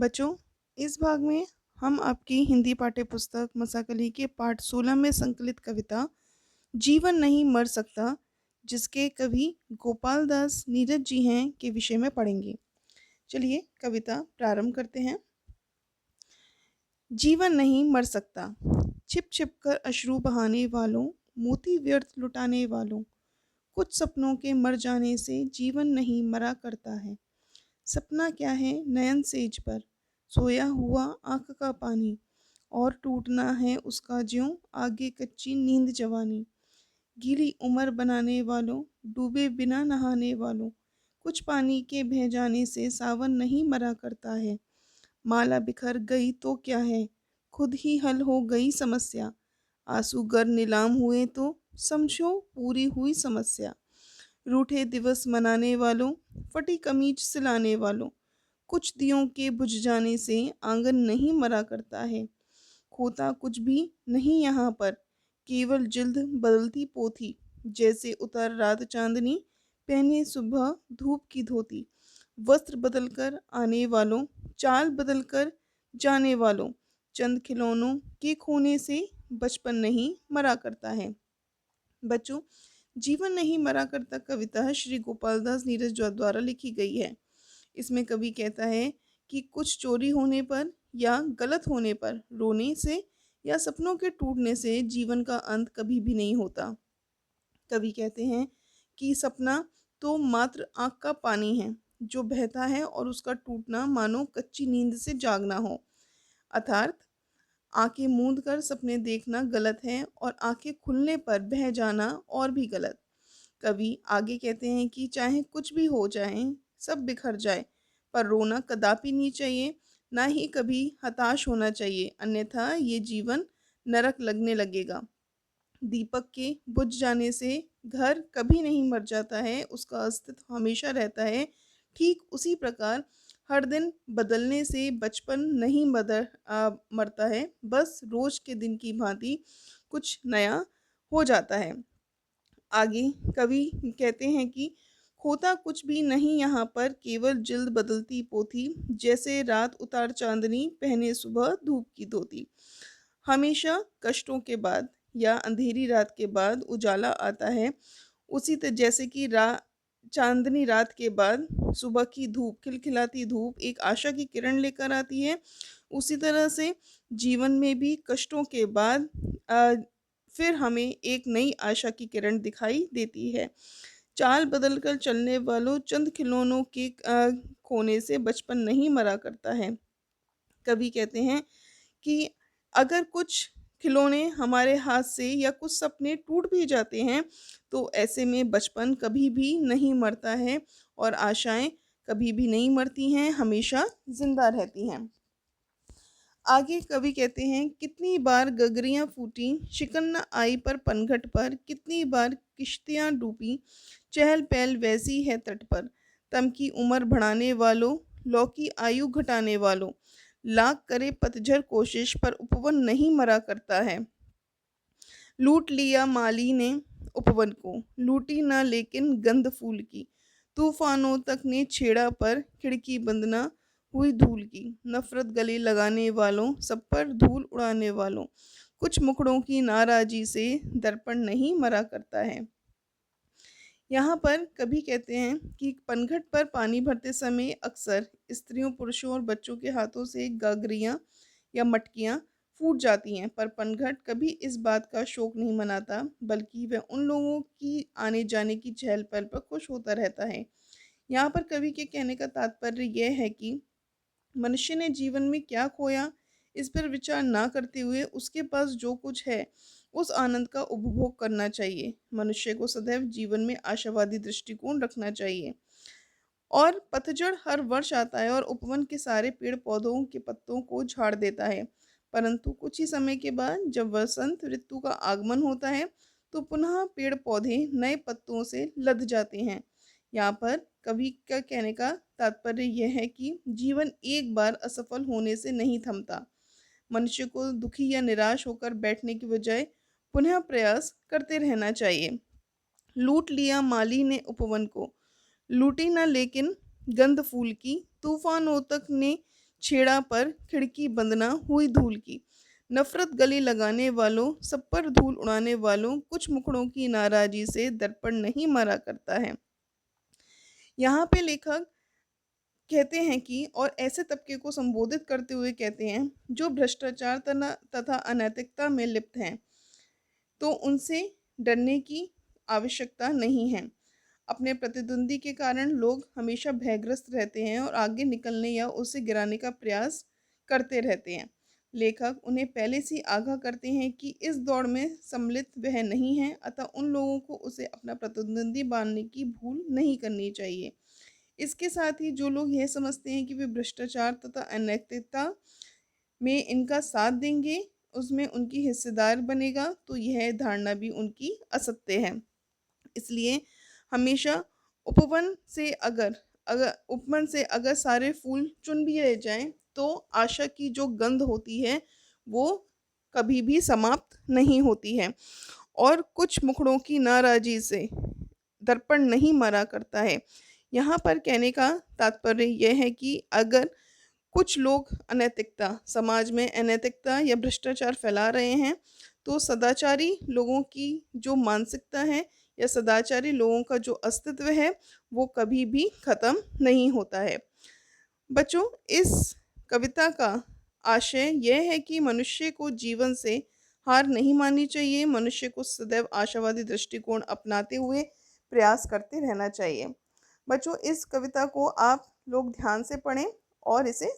बच्चों, इस भाग में हम आपकी हिंदी पाठ्य पुस्तक मसाकली के पाठ 16 में संकलित कविता जीवन नहीं मर सकता, जिसके कवि गोपाल दास नीरज जी हैं, के विषय में पढ़ेंगे। चलिए कविता प्रारंभ करते हैं। जीवन नहीं मर सकता, छिप छिप कर अश्रु बहाने वालों, मोती व्यर्थ लुटाने वालों, कुछ सपनों के मर जाने से जीवन नहीं मरा करता है। सपना क्या है नयन सेज पर, सोया हुआ आँख का पानी, और टूटना है उसका ज्यों आगे कच्ची नींद जवानी। गीली उम्र बनाने वालों, डूबे बिना नहाने वालों, कुछ पानी के बह जाने से सावन नहीं मरा करता है। माला बिखर गई तो क्या है, खुद ही हल हो गई समस्या। आंसू गर नीलाम हुए तो समझो पूरी हुई समस्या। रूठे दिवस मनाने वालों, फटी कमीज सिलाने वालों, कुछ दियों के बुझ जाने से आंगन नहीं मरा करता है। खोता कुछ भी नहीं यहाँ पर, केवल जिल्द बदलती पोथी। जैसे उतर रात चांदनी, पहने सुबह धूप की धोती। वस्त्र बदलकर आने वालों, चाल बदलकर जाने वालों, चंद खिलौनों के खोने से बचपन नहीं मरा करता है। बच्चों, जीवन नहीं मरा करता कविता श्री गोपाल दास नीरज द्वारा लिखी गई है। इसमें कवि कहता है कि कुछ चोरी होने पर या गलत होने पर रोने से या सपनों के टूटने से जीवन का अंत कभी भी नहीं होता। कवि कहते हैं कि सपना तो मात्र आँख का पानी है जो बहता है, और उसका टूटना मानो कच्ची नींद से जागना हो। अर्थात आंखें मूंद कर सपने देखना गलत है, और आंखें खुलने पर बह जाना और भी गलत। कवि आगे कहते हैं कि चाहे कुछ भी हो जाए, सब बिखर जाए, पर रोना कदापि नहीं चाहिए, ना ही कभी हताश होना चाहिए, अन्यथा ये जीवन नरक लगने लगेगा। दीपक के बुझ जाने से घर कभी नहीं मर जाता है, उसका अस्तित्व हमेशा रहता है। ठीक उसी प्रकार हर दिन बदलने से बचपन नहीं मरता है, बस रोज के दिन की भांति कुछ नया हो जाता है। आगे कवि कहते हैं कि खोता कुछ भी नहीं यहाँ पर, केवल जिल्द बदलती पोथी। जैसे रात उतार चांदनी, पहने सुबह धूप की धोती। हमेशा कष्टों के बाद या अंधेरी रात के बाद उजाला आता है। जैसे कि चांदनी रात के बाद सुबह की धूप, खिलखिलाती धूप एक आशा की किरण लेकर आती है, उसी तरह से जीवन में भी कष्टों के बाद फिर हमें एक नई आशा की किरण दिखाई देती है। चाल बदलकर चलने वालों, चंद खिलौनों के खोने से बचपन नहीं मरा करता है। कवि कहते हैं कि अगर कुछ खिलौने हमारे हाथ से या कुछ सपने टूट भी जाते हैं, तो ऐसे में बचपन कभी भी नहीं मरता है, और आशाएं कभी भी नहीं मरती हैं, हमेशा जिंदा रहती हैं। आगे कवि कहते हैं कितनी बार गगरियां फूटी, शिकन न आई पर पनघट पर, कितनी बार किश्तियां डूबी, चहल पहल वैसी है तट पर। तम की उम्र बढ़ाने वालों, लौकी आयु घटाने वालों, लाख करे पतझर कोशिश पर उपवन नहीं मरा करता है। लूट लिया माली ने उपवन को, लूटी ना लेकिन गंध फूल की। तूफानों तक ने छेड़ा पर, खिड़की बंद ना हुई धूल की। नफरत गले लगाने वालों, सब पर धूल उड़ाने वालों, कुछ मुखड़ों की नाराजी से दर्पण नहीं मरा करता है। यहाँ पर कभी कहते हैं कि पनघट पर पानी भरते समय अक्सर स्त्रियों, पुरुषों और बच्चों के हाथों से गागरियाँ या मटकियाँ फूट जाती हैं, पर पनघट कभी इस बात का शोक नहीं मनाता, बल्कि वह उन लोगों की आने जाने की चहल पहल पर खुश होता रहता है। यहाँ पर कवि के कहने का तात्पर्य यह है कि मनुष्य ने जीवन में क्या खोया, इस पर विचार ना करते हुए उसके पास जो कुछ है उस आनंद का उपभोग करना चाहिए। मनुष्य को सदैव जीवन में आशावादी दृष्टिकोण रखना चाहिए। और पतझड़ हर वर्ष आता है और उपवन के सारे पेड़ पौधों के पत्तों को झाड़ देता है, परंतु कुछ ही समय के बाद जब वसंत ऋतु का आगमन होता है, तो पुनः पेड़ पौधे नए पत्तों से लद जाते हैं। यहाँ पर कवि का कहने का तात्पर्य यह है कि जीवन एक बार असफल होने से नहीं थमता। मनुष्य को दुखी या निराश होकर बैठने की बजाय पुनः प्रयास करते रहना चाहिए। लूट लिया माली ने उपवन को, लूटी न लेकिन गंध फूल की। तूफानों तक ने छेड़ा पर खिड़की बंद ना हुई धूल की। नफरत गले लगाने वालों, सब पर धूल उड़ाने वालों, कुछ मुखड़ों की नाराज़ी से दर्पण नहीं मरा करता है। यहाँ पे लेखक कहते हैं कि और ऐसे तबके को संबोधित करते हुए कहते हैं, जो भ्रष्टाचार तथा अनैतिकता में लिप्त हैं, तो उनसे डरने की आवश्यकता नहीं है। अपने प्रतिद्वंदी के कारण लोग हमेशा भयग्रस्त रहते हैं और आगे निकलने या उसे गिराने का प्रयास करते रहते हैं। लेखक उन्हें पहले से ही आगाह करते हैं कि इस दौड़ में सम्मिलित वह नहीं है, अतः उन लोगों को उसे अपना प्रतिद्वंदी मानने की भूल नहीं करनी चाहिए। इसके साथ ही जो लोग यह समझते हैं कि वे भ्रष्टाचार तथा अनैतिकता में इनका साथ देंगे, उसमें उनकी हिस्सेदार बनेगा, तो यह धारणा भी उनकी असत्य है। इसलिए हमेशा उपवन से अगर अगर उपवन से अगर सारे फूल चुन भी रह जाएं, तो आशा की जो गंध होती है वो कभी भी समाप्त नहीं होती है। और कुछ मुखड़ों की नाराज़ी से दर्पण नहीं मरा करता है। यहाँ पर कहने का तात्पर्य यह है कि अगर कुछ लोग अनैतिकता समाज में अनैतिकता या भ्रष्टाचार फैला रहे हैं, तो सदाचारी लोगों की जो मानसिकता है या सदाचारी लोगों का जो अस्तित्व है, वो कभी भी खत्म नहीं होता है। बच्चों, इस कविता का आशय यह है कि मनुष्य को जीवन से हार नहीं माननी चाहिए। मनुष्य को सदैव आशावादी दृष्टिकोण अपनाते हुए प्रयास करते रहना चाहिए। बच्चों, इस कविता को आप लोग ध्यान से पढ़ें और इसे